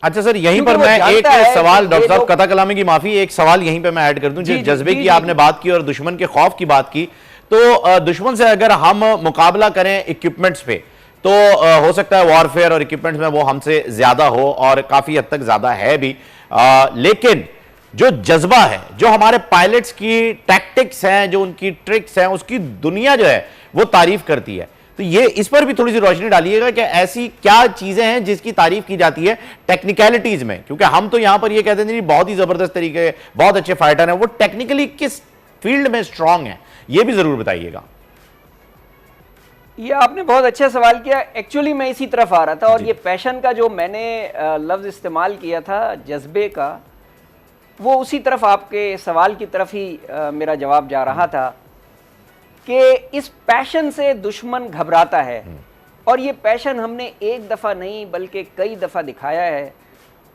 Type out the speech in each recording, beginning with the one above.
अच्छा सर, यहीं पर मैं एक सवाल, डॉक्टर साहब कथा कलामी की माफी, एक सवाल यहीं पे मैं ऐड कर दूं। जिस जज्बे की आपने बात की और दुश्मन के खौफ की बात की, तो दुश्मन से अगर हम मुकाबला करें इक्विपमेंट्स पे, तो हो सकता है वॉरफेयर और इक्विपमेंट्स में वो हमसे ज्यादा हो और काफी हद तक ज्यादा है भी, लेकिन जो जज्बा है, जो हमारे पायलट्स की टैक्टिक्स हैं, जो उनकी ट्रिक्स हैं, उसकी दुनिया जो है वो तारीफ करती है। तो ये इस पर भी थोड़ी सी रोशनी डालिएगा कि ऐसी क्या चीजें हैं जिसकी तारीफ की जाती है टेक्निकलिटीज में, क्योंकि हम तो यहां पर ये कहते हैं बहुत ही जबरदस्त तरीके, बहुत अच्छे फाइटर हैं, वो टेक्निकली किस फील्ड में स्ट्रांग है, ये भी जरूर बताइएगा। ये आपने बहुत अच्छा सवाल किया। एक्चुअली मैं इसी तरफ आ रहा था, और ये पैशन का जो मैंने लफ्ज इस्तेमाल किया था, जज्बे का, वो उसी तरफ, आपके सवाल की तरफ ही मेरा जवाब जा रहा था कि इस पैशन से दुश्मन घबराता है। और ये पैशन हमने एक दफ़ा नहीं बल्कि कई दफ़ा दिखाया है,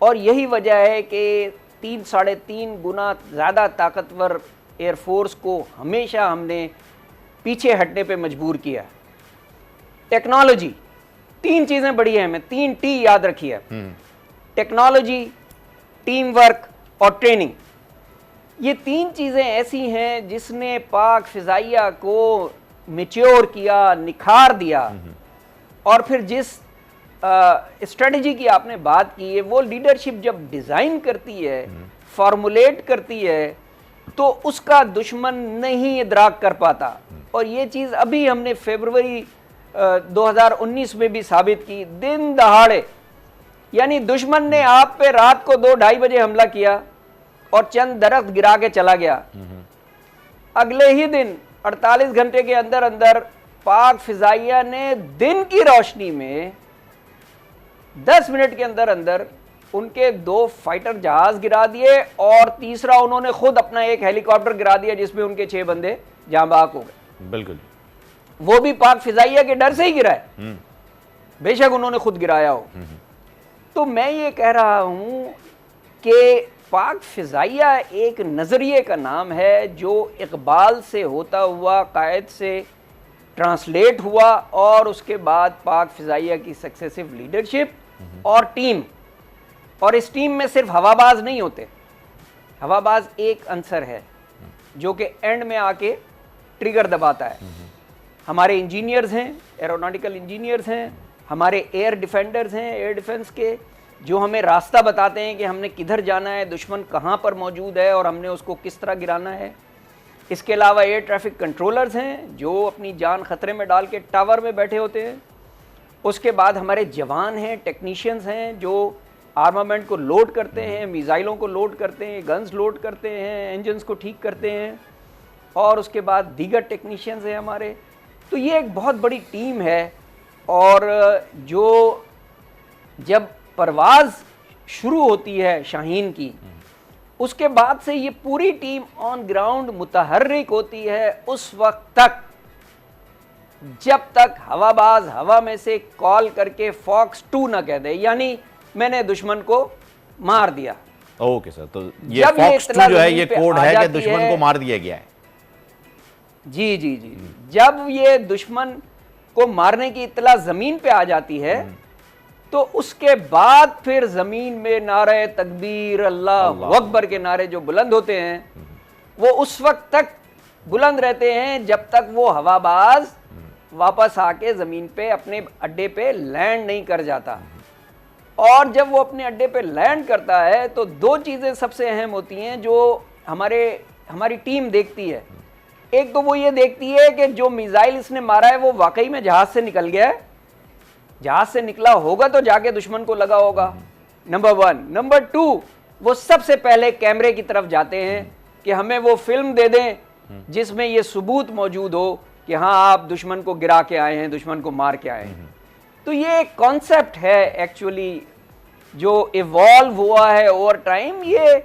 और यही वजह है कि 3-3.5 गुना ज़्यादा ताकतवर एयरफोर्स को हमेशा हमने पीछे हटने पे मजबूर किया। टेक्नोलॉजी, 3 चीज़ें बड़ी हैं, हमें 3 टी याद रखिए, टेक्नोलॉजी, टीम वर्क और ट्रेनिंग। ये 3 चीज़ें ऐसी हैं जिसने पाक फिजाइया को मैच्योर किया, निखार दिया। और फिर जिस स्ट्रेटजी की आपने बात की है, वो लीडरशिप जब डिज़ाइन करती है, फॉर्मुलेट करती है, तो उसका दुश्मन नहीं इदराक कर पाता। और ये चीज़ अभी हमने फरवरी 2019 में भी साबित की। दिन दहाड़े, यानी दुश्मन ने आप पे रात को 2-2:30 बजे हमला किया और चंद दरख्त गिरा के चला गया। अगले ही दिन 48 घंटे के अंदर अंदर पाक फिजाइया ने दिन की रोशनी में 10 मिनट के अंदर अंदर उनके 2 फाइटर जहाज गिरा दिए, और तीसरा उन्होंने खुद अपना एक हेलीकॉप्टर गिरा दिया जिसमें उनके 6 बंदे जाँ बाक हो गए। बिल्कुल, वो भी पाक फिजाइया के डर से ही गिरा है, बेशक उन्होंने खुद गिराया हो। तो मैं ये कह रहा हूं कि पाक फिजाइया एक नज़रिए का नाम है जो इकबाल से होता हुआ कायद से ट्रांसलेट हुआ, और उसके बाद पाक फिजाइया की सक्सेसिव लीडरशिप और टीम। और इस टीम में सिर्फ हवाबाज नहीं होते, हवाबाज एक अंसर है जो कि एंड में आके ट्रिगर दबाता है। हमारे इंजीनियर्स हैं, एरोनॉटिकल इंजीनियर्स हैं, हमारे एयर डिफेंडर्स हैं, एयर डिफेंस के, जो हमें रास्ता बताते हैं कि हमने किधर जाना है, दुश्मन कहाँ पर मौजूद है और हमने उसको किस तरह गिराना है। इसके अलावा एयर ट्रैफिक कंट्रोलर्स हैं जो अपनी जान खतरे में डाल के टावर में बैठे होते हैं। उसके बाद हमारे जवान हैं, टेक्नीशियंस हैं जो आर्मामेंट को लोड करते हैं, मिसाइलों को लोड करते हैं, गन्स लोड करते हैं, इंजन्स को ठीक करते हैं, और उसके बाद दीगर टेक्नीशियंस हैं हमारे। तो ये एक बहुत बड़ी टीम है, और जो जब परवाज़ शुरू होती है शाहीन की, उसके बाद से ये पूरी टीम ऑन ग्राउंड मुतहर्रिक होती है उस वक्त तक जब तक हवाबाज हवा में से कॉल करके फॉक्स 2 ना कह दे, यानी मैंने दुश्मन को मार दिया। ओके सर, तो ये फॉक्स 2 जो है ये कोड है कि दुश्मन को मार दिया गया है। जी जी जी, जब ये दुश्मन को मारने की इत्तला जमीन पे आ जाती है, तो उसके बाद फिर जमीन में नारे तकबीर, अल्लाह अकबर के नारे जो बुलंद होते हैं, वो उस वक्त तक बुलंद रहते हैं जब तक वो हवाबाज वापस आके जमीन पे अपने अड्डे पे लैंड नहीं कर जाता। और जब वो अपने अड्डे पे लैंड करता है तो 2 चीजें सबसे अहम होती हैं जो हमारी टीम देखती है। एक तो वो ये देखती है कि जो मिसाइल इसने मारा है वो वाकई में जहाज से निकल गया है, जहाज से निकला होगा तो जाके दुश्मन को लगा होगा, नंबर 1। नंबर 2, वो सबसे पहले कैमरे की तरफ जाते हैं कि हमें वो फिल्म दे दें जिसमें ये सबूत मौजूद हो कि हाँ आप दुश्मन को गिरा के आए हैं, दुश्मन को मार के आए हैं। तो ये एक कॉन्सेप्ट है एक्चुअली जो इवॉल्व हुआ है ओवर टाइम। ये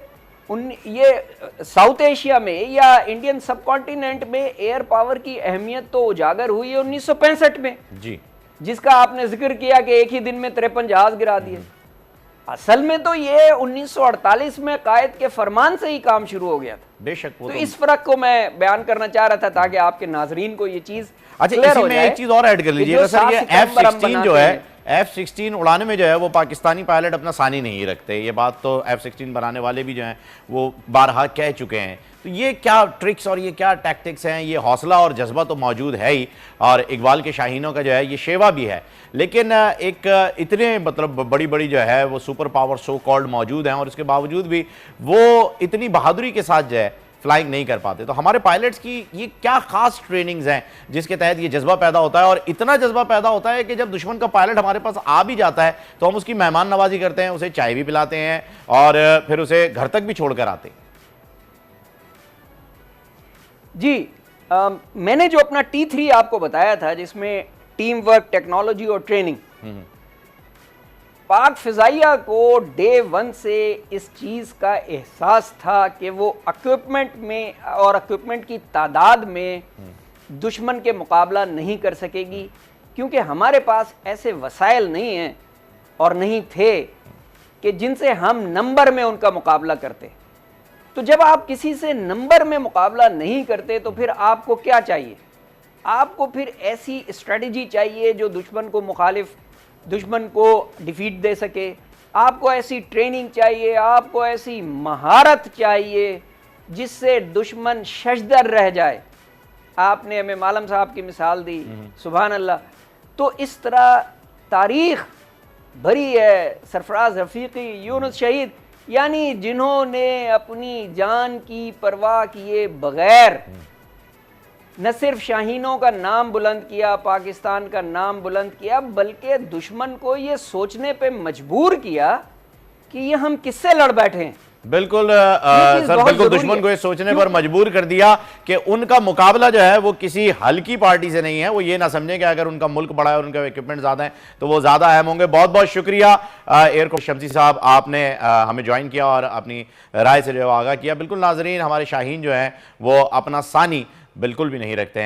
साउथ एशिया में या इंडियन सब कॉन्टिनेंट में एयर पावर की अहमियत तो उजागर हुई है 1965 में जी, जिसका आपने जिक्र किया कि एक ही दिन में 53 जहाज गिरा दिए। असल में तो ये 1948 में कायद के फरमान से ही काम शुरू हो गया था। बेशक, तो इस फर्क को मैं बयान करना चाह रहा था ताकि आपके नाजरीन को ये चीज अच्छा, इसी में एक चीज और ऐड कर लीजिएगा सर, ये F-16 जो है, F-16 उड़ाने में जो है वो पाकिस्तानी पायलट अपना सानी नहीं रखते। ये बात तो F-16 बनाने वाले भी जो हैं वो बारहा कह चुके हैं। तो ये क्या ट्रिक्स और ये क्या टैक्टिक्स हैं, ये हौसला और जज्बा तो मौजूद है ही, और इकबाल के शाहीनों का जो है ये शेवा भी है। लेकिन एक इतने मतलब बड़ी बड़ी जो है वो सुपर पावर सो कॉल्ड मौजूद हैं, और इसके बावजूद भी वो इतनी बहादुरी के साथ जो है फ्लाइंग नहीं कर पाते। तो हमारे पायलट्स की ये क्या खास ट्रेनिंग्स हैं जिसके तहत ये जज्बा पैदा होता है, और इतना जज्बा पैदा होता है कि जब दुश्मन का पायलट हमारे पास आ भी जाता है तो हम उसकी मेहमान नवाजी करते हैं, उसे चाय भी पिलाते हैं और फिर उसे घर तक भी छोड़कर आते हैं। जी, मैंने जो अपना T3 आपको बताया था, जिसमें टीम वर्क, टेक्नोलॉजी और ट्रेनिंग, पाक फिजाइया को डे 1 से इस चीज़ का एहसास था कि वो इक्विपमेंट में और इक्विपमेंट की तादाद में दुश्मन के मुकाबला नहीं कर सकेगी, क्योंकि हमारे पास ऐसे वसाइल नहीं हैं और नहीं थे कि जिनसे हम नंबर में उनका मुकाबला करते। तो जब आप किसी से नंबर में मुकाबला नहीं करते तो फिर आपको क्या चाहिए? आपको फिर ऐसी स्ट्रेटजी चाहिए जो दुश्मन को डिफीट दे सके। आपको ऐसी ट्रेनिंग चाहिए, आपको ऐसी महारत चाहिए जिससे दुश्मन शशदर रह जाए। आपने हमें मालम साहब की मिसाल दी, सुभान अल्लाह। तो इस तरह तारीख भरी है सरफराज रफीकी, यूनुस शहीद, यानी जिन्होंने अपनी जान की परवाह किए बगैर न सिर्फ शाहीनों का नाम बुलंद किया, पाकिस्तान का नाम बुलंद किया, बल्कि दुश्मन को ये सोचने पे मजबूर किया कि ये हम किससे लड़ बैठे हैं। बिल्कुल सर, बिल्कुल दुश्मन को ये सोचने पर मजबूर कर दिया कि उनका मुकाबला जो है वो किसी हल्की पार्टी से नहीं है। वो ये ना समझें कि अगर उनका मुल्क बड़ा है और उनका इक्विपमेंट ज़्यादा है तो वो ज़्यादा अहम होंगे। बहुत बहुत शुक्रिया एयर कोर्ट शमसी साहब, आपने हमें ज्वाइन किया और अपनी राय से जो आगाह किया। बिल्कुल नाजरीन, हमारे शाहीन जो हैं वो अपना सानी बिल्कुल भी नहीं रखते हैं।